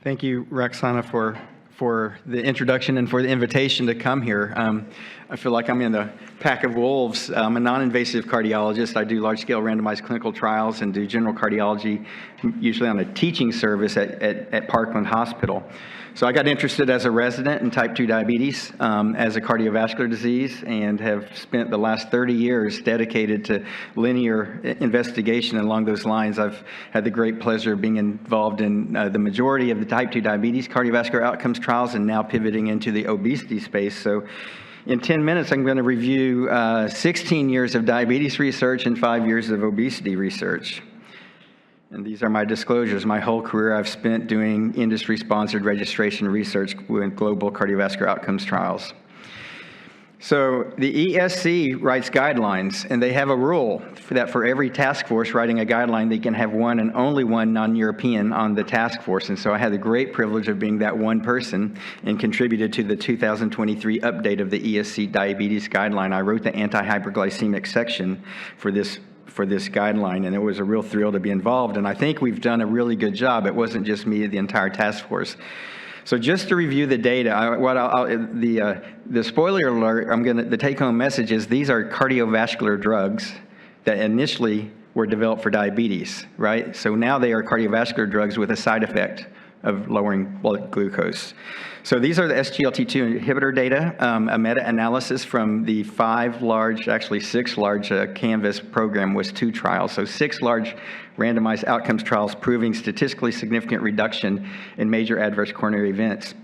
Thank you, Roxana, for the introduction and for the invitation to come here. I feel like I'm in the pack of wolves. I'm a non-invasive cardiologist. I do large-scale randomized clinical trials and do general cardiology, usually on a teaching service at Parkland Hospital. So I got interested as a resident in type 2 diabetes as a cardiovascular disease, and have spent the last 30 years dedicated to linear investigation along those lines. I've had the great pleasure of being involved in the majority of the type 2 diabetes cardiovascular outcomes trials, and now pivoting into the obesity space. So in 10 minutes, I'm going to review 16 years of diabetes research and 5 years of obesity research. And these are my disclosures. My whole career I've spent doing industry-sponsored registration research with global cardiovascular outcomes trials. So the ESC writes guidelines, and they have a rule that for every task force writing a guideline, they can have one and only one non-European on the task force. And so I had the great privilege of being that one person and contributed to the 2023 update of the ESC diabetes guideline. I wrote the anti-hyperglycemic section for this guideline, and it was a real thrill to be involved. And I think we've done a really good job. It wasn't just me, the entire task force. So just to review the data, the spoiler alert, the take-home message is these are cardiovascular drugs that initially were developed for diabetes, right? So now they are cardiovascular drugs with a side effect of lowering blood glucose. So these are the SGLT2 inhibitor data, a meta-analysis from the 6 large Canvas program was 2 trials. So 6 large randomized outcomes trials proving statistically significant reduction in major adverse coronary events,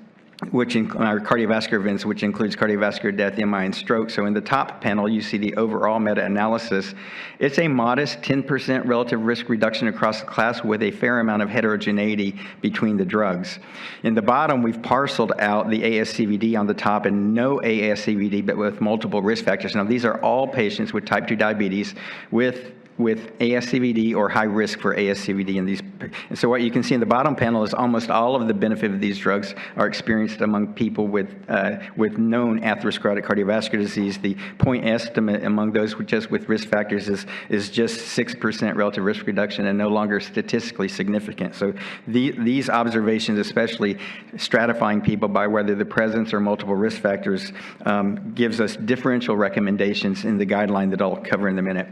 which are cardiovascular events, which includes cardiovascular death, MI, and stroke. So in the top panel, you see the overall meta-analysis. It's a modest 10% relative risk reduction across the class with a fair amount of heterogeneity between the drugs. In the bottom, we've parceled out the ASCVD on the top and no ASCVD, but with multiple risk factors. Now, these are all patients with type 2 diabetes with ASCVD or high risk for ASCVD in these. And so what you can see in the bottom panel is almost all of the benefit of these drugs are experienced among people with known atherosclerotic cardiovascular disease. The point estimate among those with risk factors is just 6% relative risk reduction and no longer statistically significant. So these observations, especially stratifying people by whether the presence or multiple risk factors, gives us differential recommendations in the guideline that I'll cover in a minute.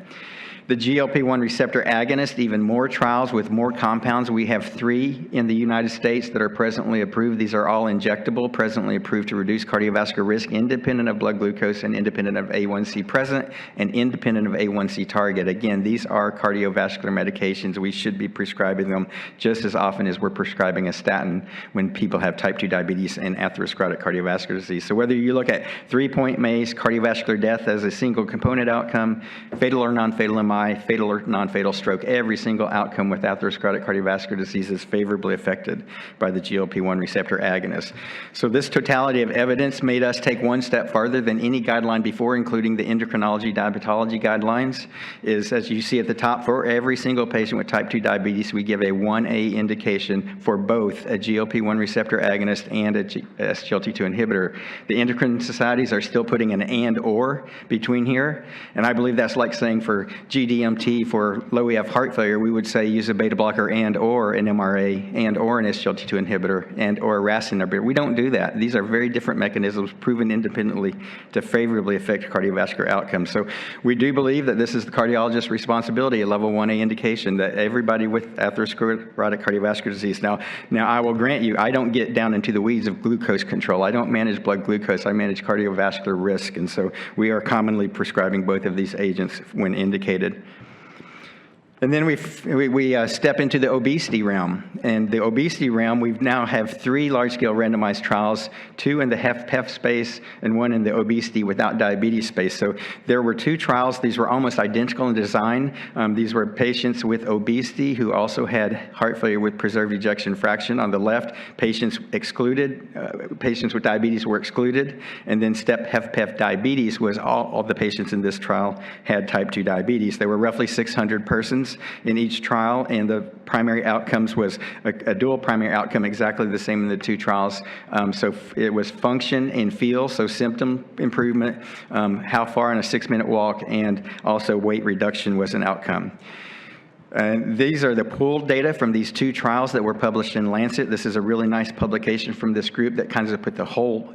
The GLP-1 receptor agonist, even more trials with more compounds. We have 3 in the United States that are presently approved. These are all injectable, presently approved to reduce cardiovascular risk, independent of blood glucose and independent of A1C present and independent of A1C target. Again, these are cardiovascular medications. We should be prescribing them just as often as we're prescribing a statin when people have type 2 diabetes and atherosclerotic cardiovascular disease. So whether you look at 3-point MACE, cardiovascular death as a single component outcome, fatal or non-fatal MI, fatal or non-fatal stroke, every single outcome with atherosclerotic cardiovascular disease is favorably affected by the GLP-1 receptor agonist. So this totality of evidence made us take one step farther than any guideline before, including the endocrinology diabetology guidelines, is, as you see at the top, for every single patient with type 2 diabetes, we give a 1A indication for both a GLP-1 receptor agonist and a SGLT2 inhibitor. The endocrine societies are still putting an and/or between here, and I believe that's like saying for GDMT for low EF heart failure, we would say use a beta blocker and/or an MRA and/or an SGLT2 inhibitor and/or a RAS inhibitor. We don't do that. These are very different mechanisms proven independently to favorably affect cardiovascular outcomes. So we do believe that this is the cardiologist's responsibility, a level 1A indication, that everybody with atherosclerotic cardiovascular disease. Now I will grant you, I don't get down into the weeds of glucose control. I don't manage blood glucose. I manage cardiovascular risk. And so we are commonly prescribing both of these agents when indicated. And then we step into the obesity realm. And the obesity realm, we now have 3 large-scale randomized trials, 2 in the HFpEF space and 1 in the obesity without diabetes space. So there were 2 trials. These were almost identical in design. These were patients with obesity who also had heart failure with preserved ejection fraction. On the left, patients excluded, patients with diabetes were excluded. And then STEP HFpEF diabetes was all the patients in this trial had type 2 diabetes. There were roughly 600 persons in each trial, and the primary outcomes was a dual primary outcome, exactly the same in the 2 trials. So it was function and feel, so symptom improvement, how far in a 6-minute walk, and also weight reduction was an outcome. And these are the pooled data from these 2 trials that were published in Lancet. This is a really nice publication from this group that kind of put the whole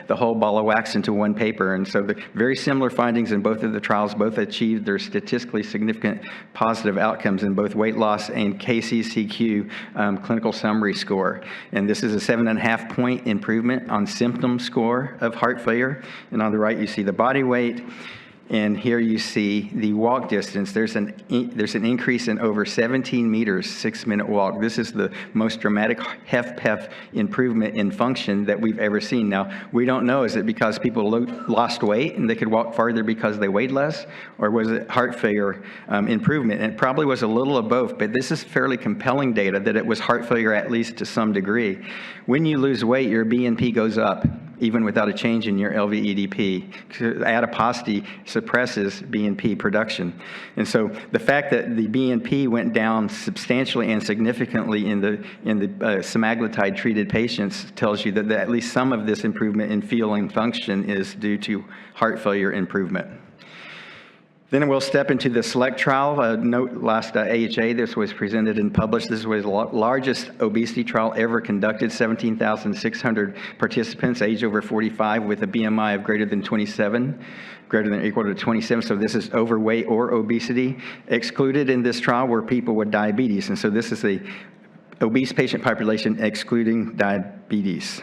ball of wax into one paper. And so the very similar findings in both of the trials, both achieved their statistically significant positive outcomes in both weight loss and KCCQ clinical summary score. And this is a 7.5-point improvement on symptom score of heart failure. And on the right, you see the body weight. And here you see the walk distance. There's an increase in over 17 meters, 6-minute walk. This is the most dramatic HFpEF improvement in function that we've ever seen. Now, we don't know, is it because people lost weight and they could walk farther because they weighed less? Or was it heart failure improvement? And it probably was a little of both, but this is fairly compelling data that it was heart failure at least to some degree. When you lose weight, your BNP goes up, even without a change in your LVEDP. Adiposity suppresses BNP production. And so the fact that the BNP went down substantially and significantly in the semaglutide-treated patients tells you that at least some of this improvement in feel and function is due to heart failure improvement. Then we'll step into the SELECT trial. Note last AHA, this was presented and published. This was the largest obesity trial ever conducted, 17,600 participants, age over 45, with a BMI of greater than 27, greater than or equal to 27. So this is overweight or obesity. Excluded in this trial were people with diabetes. And so this is a obese patient population excluding diabetes.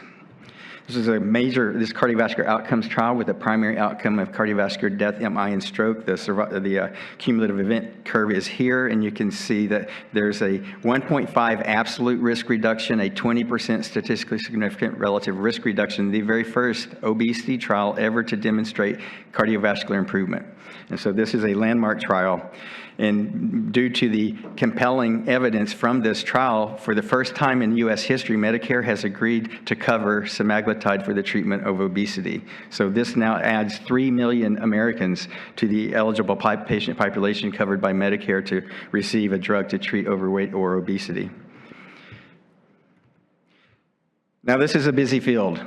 This is this cardiovascular outcomes trial with a primary outcome of cardiovascular death, MI, and stroke. The cumulative event curve is here, and you can see that there's a 1.5 absolute risk reduction, a 20% statistically significant relative risk reduction, the very first obesity trial ever to demonstrate cardiovascular improvement. And so this is a landmark trial. And due to the compelling evidence from this trial, for the first time in U.S. history, Medicare has agreed to cover semaglutide for the treatment of obesity. So this now adds 3 million Americans to the eligible patient population covered by Medicare to receive a drug to treat overweight or obesity. Now, this is a busy field.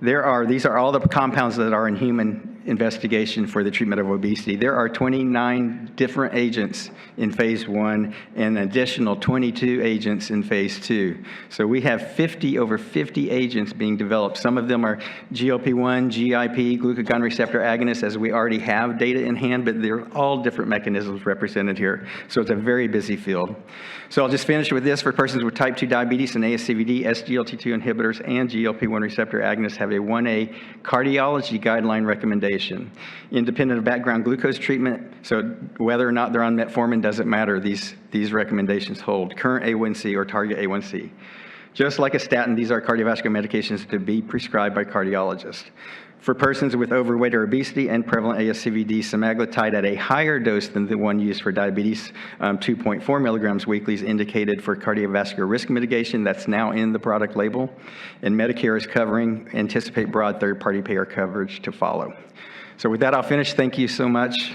These are all the compounds that are in human investigation for the treatment of obesity. There are 29 different agents in phase 1 and an additional 22 agents in phase 2. So we have over 50 agents being developed. Some of them are GLP-1, GIP, glucagon receptor agonists, as we already have data in hand, but they're all different mechanisms represented here. So it's a very busy field. So I'll just finish with this. For persons with type 2 diabetes and ASCVD, SGLT2 inhibitors and GLP-1 receptor agonists have a 1A cardiology guideline recommendation. Independent of background glucose treatment, so whether or not they're on metformin doesn't matter. These recommendations hold. Current A1C or target A1C. Just like a statin, these are cardiovascular medications to be prescribed by cardiologists. For persons with overweight or obesity and prevalent ASCVD, semaglutide at a higher dose than the one used for diabetes, 2.4 milligrams weekly, is indicated for cardiovascular risk mitigation. That's now in the product label. And Medicare is covering, anticipate broad third-party payer coverage to follow. So with that, I'll finish. Thank you so much